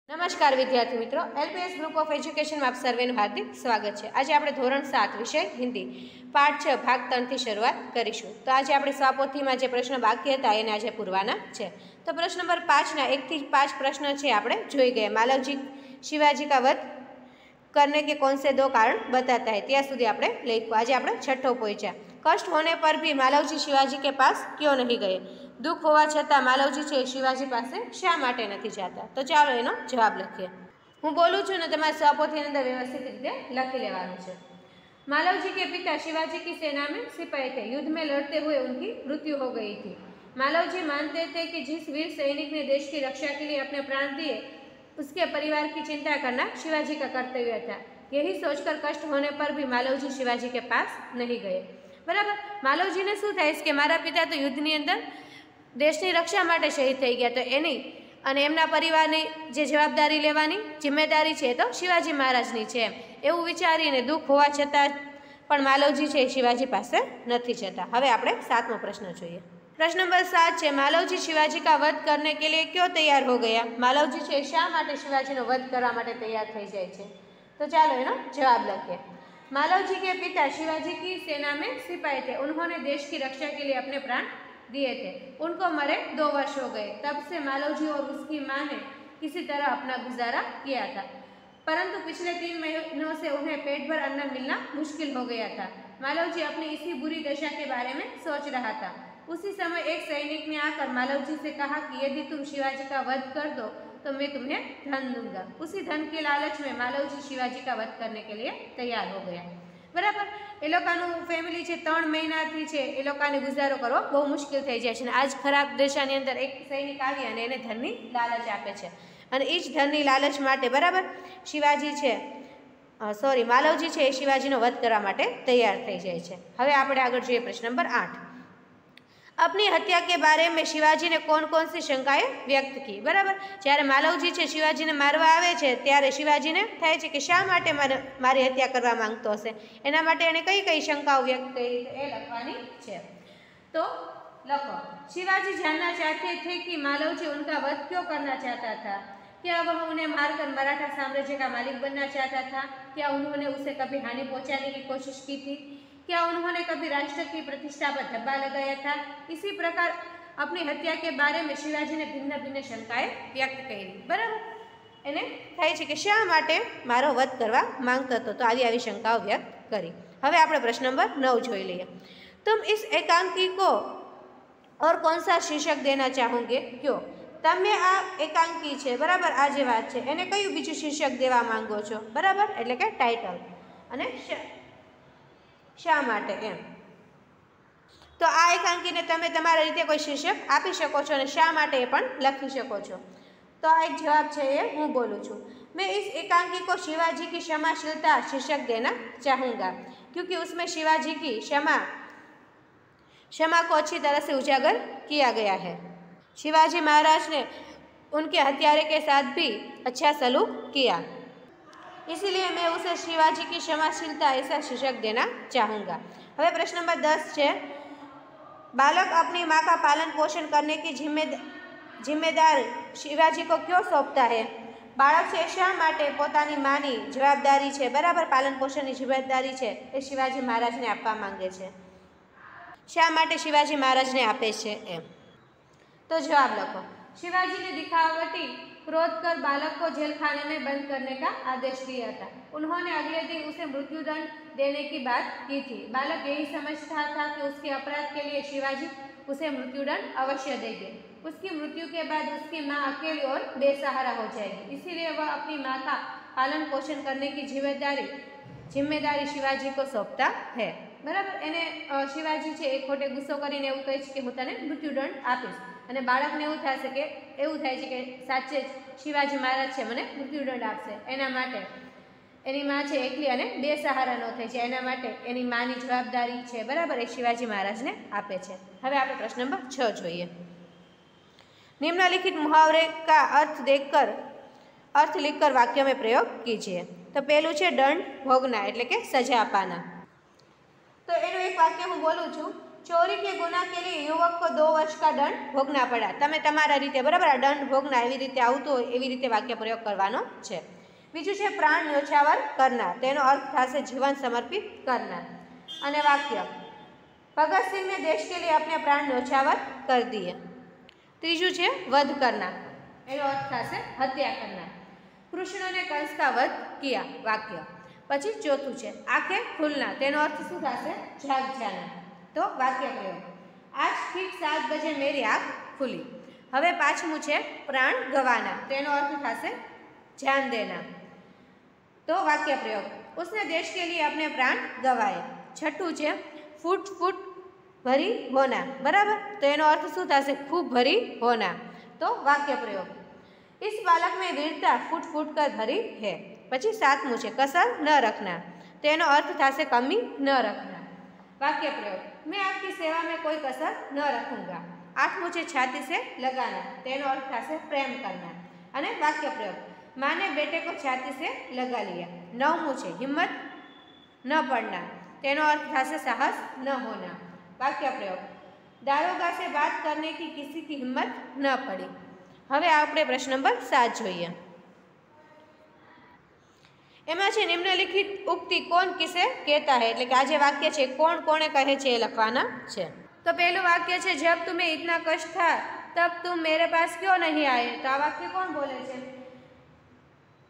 नमस्कार विद्यार्थी मित्रों, एलपीएस ग्रुप ऑफ एज्युकेशन में आप सर्वेનું हार्दिक સ્વાગત છે। આજે આપણે ધોરણ 7 વિષય હિન્દી પાઠ 6 ભાગ 3 થી શરૂઆત કરીશું। તો આજે આપણે સ્વાપોથીમાં જે પ્રશ્ન બાકી હતા એને આજે પૂરવાના છે। તો પ્રશ્ન નંબર 5 ના 1 થી 5 પ્રશ્ન છે આપણે જોઈ ગયા। માલવજી शिवाजी का वध करने के कौन से दो कारण बताता है, ત્યાં સુધી આપણે લખ્યું। આજે આપણે છઠ્ઠો પહોંચ્યા। कष्ट होने पर भी मालवजी शिवाजी के पास क्यों नहीं गए? दुख होवा छतां मालवजी छे शिवाजी पासे शा माटे नथी जाता? तो चालो एनो जवाब लखीए। हूँ बोलूँ छूँ ने तमारे स्वापोथीनी अंदर व्यवस्थित रीते लखी लेवानुं छे। मालवजी के पिता शिवाजी की सेना में सिपाही थे। युद्ध में लड़ते हुए उनकी मृत्यु हो गई थी। मालवजी मानते थे कि जिस वीर सैनिक ने देश की रक्षा के लिए अपने प्राण दिए, उसके परिवार की चिंता करना शिवाजी का कर्तव्य था। यही सोचकर कष्ट होने पर भी मालवजी शिवाजी के पास नहीं गए। बराबर, मालवजी ने शू थाय के मारा पिता तो युद्धनी अंदर देशनी रक्षा माटे शहीद थई गया, तो एनी अने एमना परिवारनी जे जवाबदारी लेवानी जिम्मेदारी छे तो शिवाजी महाराजनी छे एवुं विचारीने दुख होवा छतां पण मालवजी छे शिवाजी पासे नथी जता। हवे आपणे 7मो प्रश्न जोईए। प्रश्न नंबर 7 है, मालवजी शिवाजी का वध करने के लिए क्यों तैयार हो गया? मालवजी छे शा माटे शिवाजीनो वध करवा माटे तैयार थई जाय छे? तो चालो एनो जवाब लखीए। मालवजी के पिता शिवाजी की सेना में सिपाही थे। उन्होंने देश की रक्षा के लिए अपने प्राण दिए थे। उनको मरे 2 वर्ष हो गए। तब से मालवजी और उसकी मां ने किसी तरह अपना गुजारा किया था, परंतु पिछले 3 महीनों से उन्हें पेट भर अन्न मिलना मुश्किल हो गया था। मालवजी अपनी इसी बुरी दशा के बारे में सोच रहा था। उसी समय एक सैनिक ने आकर मालवजी से कहा कि यदि तुम शिवाजी का वध कर दो तो मैं तुम्हें धन दूंगा। उसी धन के लालच में मालवजी शिवाजी का वध करने के लिए तैयार हो गया। बराबर, ए लोकानुं फेमिली छे 3 महीनाथी छे ए लोकाने गुजारो करવો બહુ મુશ્કેલ થઈ જાય છે અને આજ ખરાબ દશાની અંદર એક સૈનિક આવી અને એને ધનની લાલચ આપે છે અને એ જ ધનની લાલચ માટે બરાબર શિવાજી છે માલવજી છે એ શિવાજીનો વધ કરવા માટે તૈયાર થઈ જાય છે। હવે આપણે આગળ જોઈએ પ્રશ્ન નંબર 8। अपनी हत्या के बारे में शिवाजी ने कौन कौन सी शंकाएं व्यक्त की? बराबर, જ્યારે मालवजी છે शिवाजी ने मारवा आवे छे त्यारे शिवाजी ने थाय छे कि शा माटे मारी हत्या करवा मांगतो हशे, एना माटे एने कई कई शंकाओ व्यक्त करी ए लखवानी छे। तो लखो, शिवाजी जानना चाहते थे कि मालवजी उनका वध क्यों करना चाहता था। क्या वह उन्हें मारकर मराठा साम्राज्य का मालिक बनना चाहता था? क्या उन्होंने उसे कभी हानि पहुंचाने की कोशिश की थी? क्या उन्होंने कभी राष्ट्र की प्रतिष्ठा पर धब्बा लगाया था? इसी प्रकार अपनी हत्या के बारे में शिवाजी ने भिन्न भिन्न शंकाएं व्यक्त करी। बराबर, एने थाय छे के शा माटे मारो वध करवा मांगतो हतो, तो आवी आवी शंकाओ व्यक्त करी। हवे आपणे प्रश्न नंबर 9 जोई लईए। तुम इस एकांकी को और कौन सा शीर्षक देना चाहोगे, क्यों? तमे आ एकांकी छे बराबर, आ जे वात छे एने कयुं बीजुं शीर्षक देवा मांगो छो? बराबर, एटले के टाइटल अने शा माटे एम। तो आ एकांकीने तमे तमारा रीते कोई शीर्षक आपी शको छो अने शा माटे ए पण लखी शको छो। तो आ एक जवाब छे ए हूँ बोलूँ छूँ। मैं इस एकांकी को शिवाजी की क्षमाशीलता शीर्षक देना चाहूँगा, क्योंकि उसमें शिवाजी की क्षमा को अच्छी तरह से उजागर किया गया है। शिवाजी महाराज ने उनके हत्यारे के साथ भी अच्छा सलूक किया, इसीलिए मैं उसे शिवाजी की क्षमाशीलता ऐसा शीर्षक देना चाहूँगा। हमें प्रश्न नंबर 10 है, बालक अपनी माँ का पालन पोषण करने की जिम्मेदार शिवाजी को क्यों सौंपता है? बाळक छे शा माटे पोतानी मानी जवाबदारी छे बराबर पालन पोषणनी जिम्मेदारी छे ए शिवाजी महाराज ने आपवा मांगे छे, शा माटे शिवाजी महाराज ने आपे छे एम। तो जवाब लखो, शिवाजी ने दिखावटी क्रोध कर बालक को जेल खाने में बंद करने का आदेश दिया था। उन्होंने अगले दिन उसे मृत्युदंड देने की बात की थी। बालक यही समझता था कि उसके अपराध के लिए शिवाजी उसे मृत्युदंड अवश्य देंगे। उसकी मृत्यु के बाद उसकी माँ अकेली और बेसहारा हो जाएगी, इसीलिए वह अपनी माँ का पालन पोषण करने की जिम्मेदारी शिवाजी को सौंपता है। बराबर, एने शिवाजी छे एक खोटे गुस्सो करीने एवुं कहे छे के हूँ तने मृत्युदंड आपीश અને બાળકને એવું થશે કે એવું થાય છે કે સાચે જ શિવાજી મહારાજ છે મને મૃત્યુદંડ આપશે, એના માટે એની માં છે એકલી અને બેસહારા ન થઈ જાય એના માટે એની માની જવાબદારી છે બરાબર એ શિવાજી મહારાજને આપે છે। હવે આપણે પ્રશ્ન નંબર 6 જોઈએ। निम्नलिखित मुहावरे का अर्थ लिखकर वाक्य में प्रयोग कीजिए। तो पहलू है दंड भोगना एटले के सजा अपाना। तो एनु एक वाक्य हूँ बोलूँ छूँ, ચોરી કે ગુના કે लिए युवक को 2 वर्ष का दंड भोगना पड़ा। તમે તમારા રીતે બરાબર આ દંડ ભોગના એવી રીતે આવતું હોય એવી રીતે વાક્ય પ્રયોગ કરવાનો છે। બીજું છે પ્રાણ ન્યોછાવર કરનાર, તેનો અર્થ થશે જીવન સમર્પિત કરનાર। અને વાક્ય भगत सिंह ने देश के लिए अपने प्राण न्योछावर कर दिए। ત્રીજું છે વધ કરનાર, એનો અર્થ થશે હત્યા કરનાર। કૃષ્ણ ને કંસ का वध किया, વાક્ય। પછી ચોથું છે આંખે ખુલના, તેનો અર્થ શું થશે જાગ જાના, તો વાક્ય પ્રયોગ आज ठीक 7 बजे मेरी आँख खुली। હવે પાંચમું છે પ્રાણ ગવાના, તેનો અર્થ થશે જાન દેના, તો વાક્ય પ્રયોગ उसने देश के लिए अपने प्राण गवाए। છઠ્ઠું છે ફૂટ ફૂટ ભરી હોના, બરાબર, તો એનો અર્થ શું થશે ખૂબ ભરી હોના, તો વાક્ય પ્રયોગ इस बालक में वीरता फूट फूट कर भरी है। પછી સાતમું છે કસર ન રખના, તેનો અર્થ થશે કમી ન રખના, વાક્ય પ્રયોગ मैं आपकी सेवा में कोई कसर न रखूंगा। आठमું છે छाती से लगाना, તેનો અર્થ થશે પ્રેમ કરना, અને વાક્ય પ્રયોગ माँ ने बेटे को छाती से लगा लिया। નવમું છે हिम्मत न पड़ना, તેનો અર્થ થશે સાહસ ન હોના, વાક્ય પ્રયોગ दारोगा से बात करने की किसी की हिम्मत न पड़ी। હવે આપણે પ્રશ્ન નંબર 7 જોઈએ। એમાં છે નિમ્નલિખિત ઉક્તિ કોણ કિસે કહેતા है, એટલે કે આ જે વાક્ય છે કોણ કોણે કહે છે એ લખવાના છે। તો પહેલું વાક્ય છે जब तुम्हें इतना कष्ट था तब तुम मेरे पास क्यों नहीं आए, તો આ વાક્ય કોણ બોલે છે,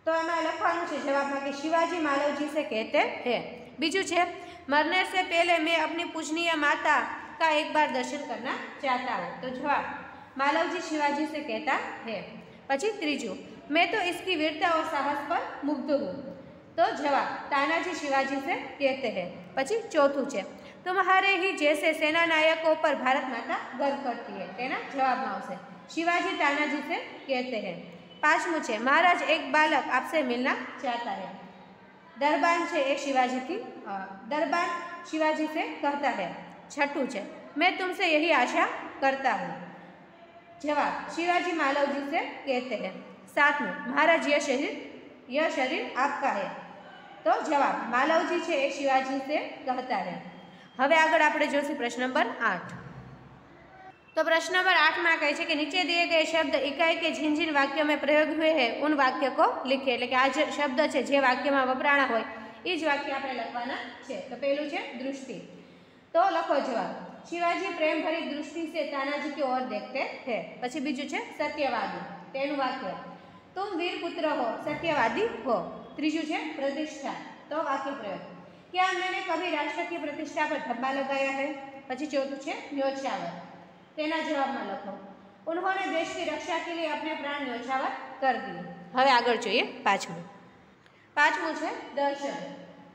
તો એમાં લખવાનું છે જવાબમાં કે शिवाजी मालवजी से कहते हैं। બીજું છે मरने से पहले मैं अपनी पूजनीय माता का एक बार दर्शन करना चाहता हूँ, तो जवाब मालवजी शिवाजी से कहता है। પછી ત્રીજું मैं तो इसकी वीरता और साहस पर मुग्ध हूँ, तो जवाब तानाजी शिवाजी से कहते हैं। પછી ચોથું છે तुम्हारे ही जैसे सेना नायकों पर भारत माता गर्व करती है, તેના જવાબમાં આવશે शिवाजी तानाजी से कहते हैं। પાંચમું છે महाराज एक बालक आपसे मिलना चाहता है। दरबान છે એ शिवाजी दरबान शिवाजी से कहता है। छठું છે मैं तुमसे यही आशा करता हूँ, जवाब शिवाजी मालवजी से कहते हैं। सातमुं महाराज यह शरीर आपका है, तो जवाब मालवजी છે એ शिवाजी से कहता है। હવે આગળ આપણે જોઈશું પ્રશ્ન નંબર 8। तो प्रश्न नंबर 8 में कहे છે કે નીચે दिए गए शब्द इकाई के जिन जिन वाक्यों में प्रयोग हुए हैं उन वाक्य को लिखे, એટલે કે આ જે શબ્દ છે જે વાક્યમાં વપરાણા હોય એ જ વાક્ય આપણે લખવાના છે। તો પહેલું છે દૃષ્ટિ, તો લખો જવાબ शिवाजी प्रेम भरी दृष्टि से तानाजी की ओर देखते हैं। પછી બીજું છે સત્યવાદી, તેનું વાક્ય तुम वीर पुत्र हो सत्यवादी हो। ત્રીજું છે प्रतिष्ठा, तो वाक्य प्रयोग क्या मैंने कभी राष्ट्र की प्रतिष्ठा पर धब्बा लगाया है। પછી ચોથું છે ન્યોછાવર, તેના જવાબમાં લખો उन्होंने देश की रक्षा के लिए अपने प्राण न्योछावर कर दिए। હવે આગળ જોઈએ પાંચમું છે દર્શન,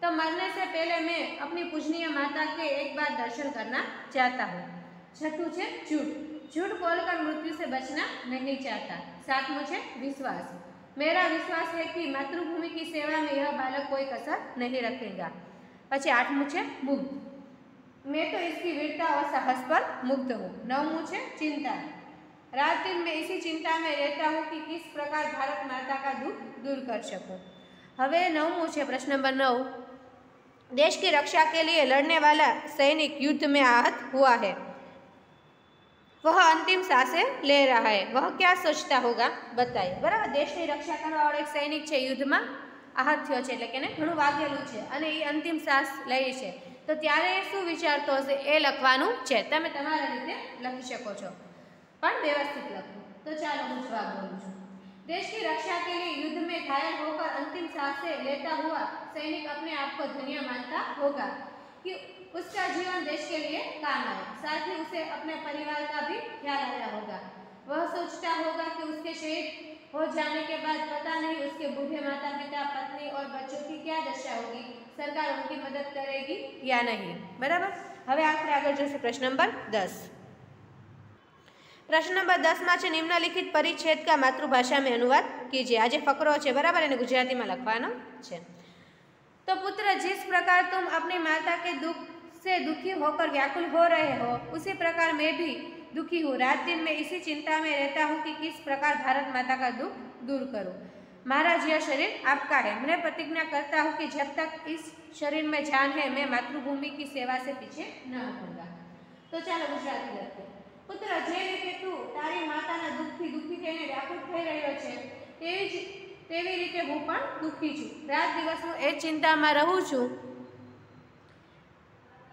तो मरने से पहले मैं अपनी पूजनीय माता के एक बार दर्शन करना चाहता हूँ। छठुं है झूठ, झूठ बोलकर मृत्यु से बचना नहीं चाहता। सातवां है विश्वास, मेरा विश्वास है कि मातृभूमि की सेवा में यह बालक कोई कसर नहीं रखेगा। પછી આઠમું છે मुग्ध, मैं तो इसकी वीरता और साहस पर मुग्ध हूँ। नवमुं है चिंता, रात दिन मैं इसी चिंता में रहता हूँ कि किस प्रकार भारत माता का दुख दूर कर सकूँ। હવે નવમું છે પ્રશ્ન નંબર 9, देश की रक्षा के लिए लड़ने वाला सैनिक युद्ध में आहत हुआ है, वह अंतिम सांसें ले रहा है, वह क्या सोचता होगा बताइए। बराबर, देश की रक्षा करने वाला एक सैनिक है युद्ध में आहत थयो छे, એટલે કે એને ઘણું વાગેલું છે અને એ અંતિમ શ્વાસ લે છે, તો ત્યારે એ શું વિચારતો હશે એ લખવાનું છે। તમે તમારા રીતે લખી શકો છો પણ વ્યવસ્થિત લખો। તો ચાલો હું જવાબ બોલું છું। देश की रक्षा के लिए युद्ध में घायल होकर अंतिम सांसें लेता हुआ सैनिक अपने आप को धन्य मानता होगा कि उसका जीवन देश के लिए काम आए, साथ ही उसे अपने परिवार का भी ख्याल आया होगा। वह सोचता होगा कि उसके शहीद हो जाने के बाद पता नहीं उसके बूढ़े माता पिता पत्नी और बच्चों की क्या दशा होगी, सरकार उनकी मदद करेगी या नहीं। बराबर, હવે આપણે આગળ જોઈશું પ્રશ્ન નંબર 10। प्रश्न नंबर 10 में है निम्नलिखित परिच्छेद का मातृभाषा में अनुवाद कीजिए। आज फकरो है बराबर, एने गुजराती में लखवानो छे। तो पुत्र, जिस प्रकार तुम अपनी माता के दुख से दुखी होकर व्याकुल हो रहे हो उसी प्रकार मैं भी दुखी हूँ। रात दिन मैं इसी चिंता में रहता हूँ कि किस प्रकार भारत माता का दुख दूर करूँ। महाराज यह शरीर आपका है, मैं प्रतिज्ञा करता हूँ कि जब तक इस शरीर में जान है मैं मातृभूमि की सेवा से पीछे न हटूंगा। તો ચાલો ગુજરાતી લખીએ. પુત્ર, જે રીતે તું તારી માતાના દુઃખથી દુઃખી થઈને વ્યાકુળ થઈ રહ્યો છે, તેવી રીતે હું પણ દુઃખી છું. રાત દિવસ હું એ ચિંતામાં રહું છું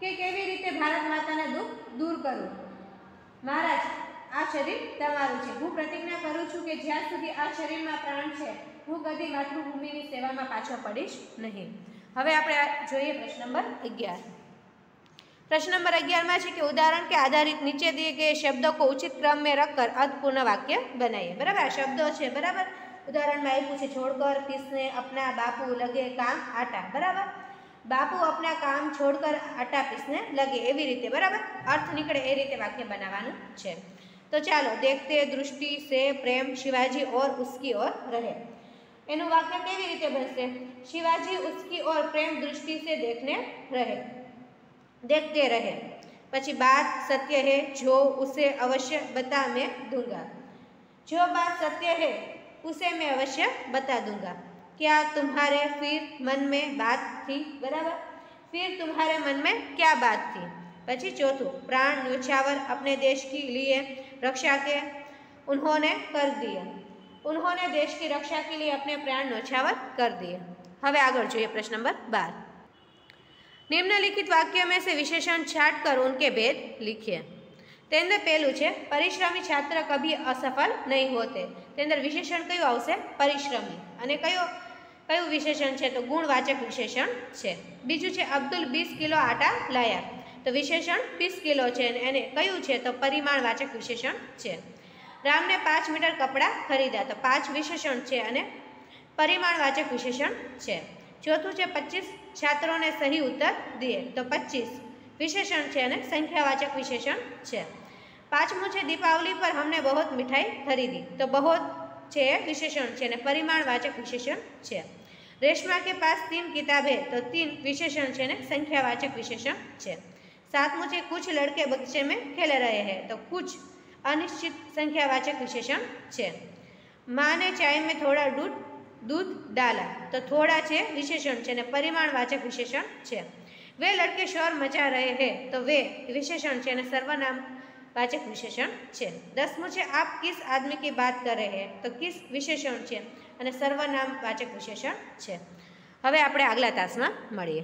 કે કેવી રીતે ભારત માતાના દુઃખ દૂર કરું. મહારાજ, આ શરીર તમારું છે. હું પ્રતિજ્ઞા કરું છું કે જ્યાં સુધી આ શરીરમાં પ્રાણ છે, હું કદી માતૃભૂમિની સેવામાં પાછો પડીશ નહીં. હવે આપણે જોઈએ પ્રશ્ન નંબર 11. प्रश्न नंबर 11 में है कि उदाहरण के आधारित नीचे दिए गए शब्दों को उचित क्रम में रखकर अर्थपूर्ण वाक्य बनाइए. बराबर, शब्दों है बराबर. उदाहरण में आप्યું છે छोड़कर किसने अपना बापू लगे काम आटा. बराबर, बापू अपना काम छोड़कर आटा पीसने लगे एवी रीते. बराबर, अर्थ निकले ए रीते वाक्य बनावानुं छे. तो चलो देखते दृष्टि से प्रेम शिवाजी और उसकी ओर रहे. एनु वाक्य केवी रीते बनशे? शिवाजी उसकी ओर प्रेम दृष्टि से देखते रहे. पछी बात सत्य है जो उसे अवश्य बता मैं दूंगा. जो बात सत्य है उसे मैं अवश्य बता दूंगा. क्या तुम्हारे फिर मन में बात थी? बराबर, फिर तुम्हारे मन में क्या बात थी. पछी चौथुं, प्राण न्योछावर अपने देश के लिए रक्षा के उन्होंने कर दिए. उन्होंने देश की रक्षा के लिए अपने प्राण न्योछावर कर दिए. हवे आगळ जोईए प्रश्न नंबर 12. निम्नलिखित वाक्य में से विशेषण छाट कर उनके भेद लिखिए. तेंद्र पहलू है परिश्रमी छात्र कभी असफल नहीं होते. तेंद्र विशेषण क्यों आवशे? परिश्रमी. अने कयो विशेषण है? तो गुणवाचक विशेषण है. बीजू है अब्दुल 20 किलो आटा लाया. तो विशेषण 20 किलो है. क्यों है? तो परिमाणवाचक विशेषण है. राम ने 5 मीटर कपड़ा खरीदा. तो 5 विशेषण है, परिमाणवाचक विशेषण है. चौथुं है 25 छात्रों ने सही उत्तर दिए. तो 25 विशेषण है और संख्यावाचक विशेषण है. पांचमું है दीपावली पर हमने बहुत मिठाई खरीदी. तो बहुत है विशेषण है और परिमाणवाचक विशेषण है. रेशमा के पास 3 किताबें. तो 3 विशेषण है और संख्यावाचक विशेषण है. सातमुं है कुछ लड़के बगीचे में खेल रहे हैं. तो कुछ अनिश्चित संख्यावाचक विशेषण है. माँ ने चाय में थोड़ा दूध डाला. तो थोड़ा है विशेषण है और परिमाणवाचक विशेषण है. वे लड़के शोर मचा रहे हैं. तो वे विशेषण है और सर्वनामवाचक विशेषण है. 10मुं है आप किस आदमी की बात कर रहे हैं. तो किस विशेषण है और सर्वनामवाचक विशेषण है. हवे आपणे आगला तासमां मळीए.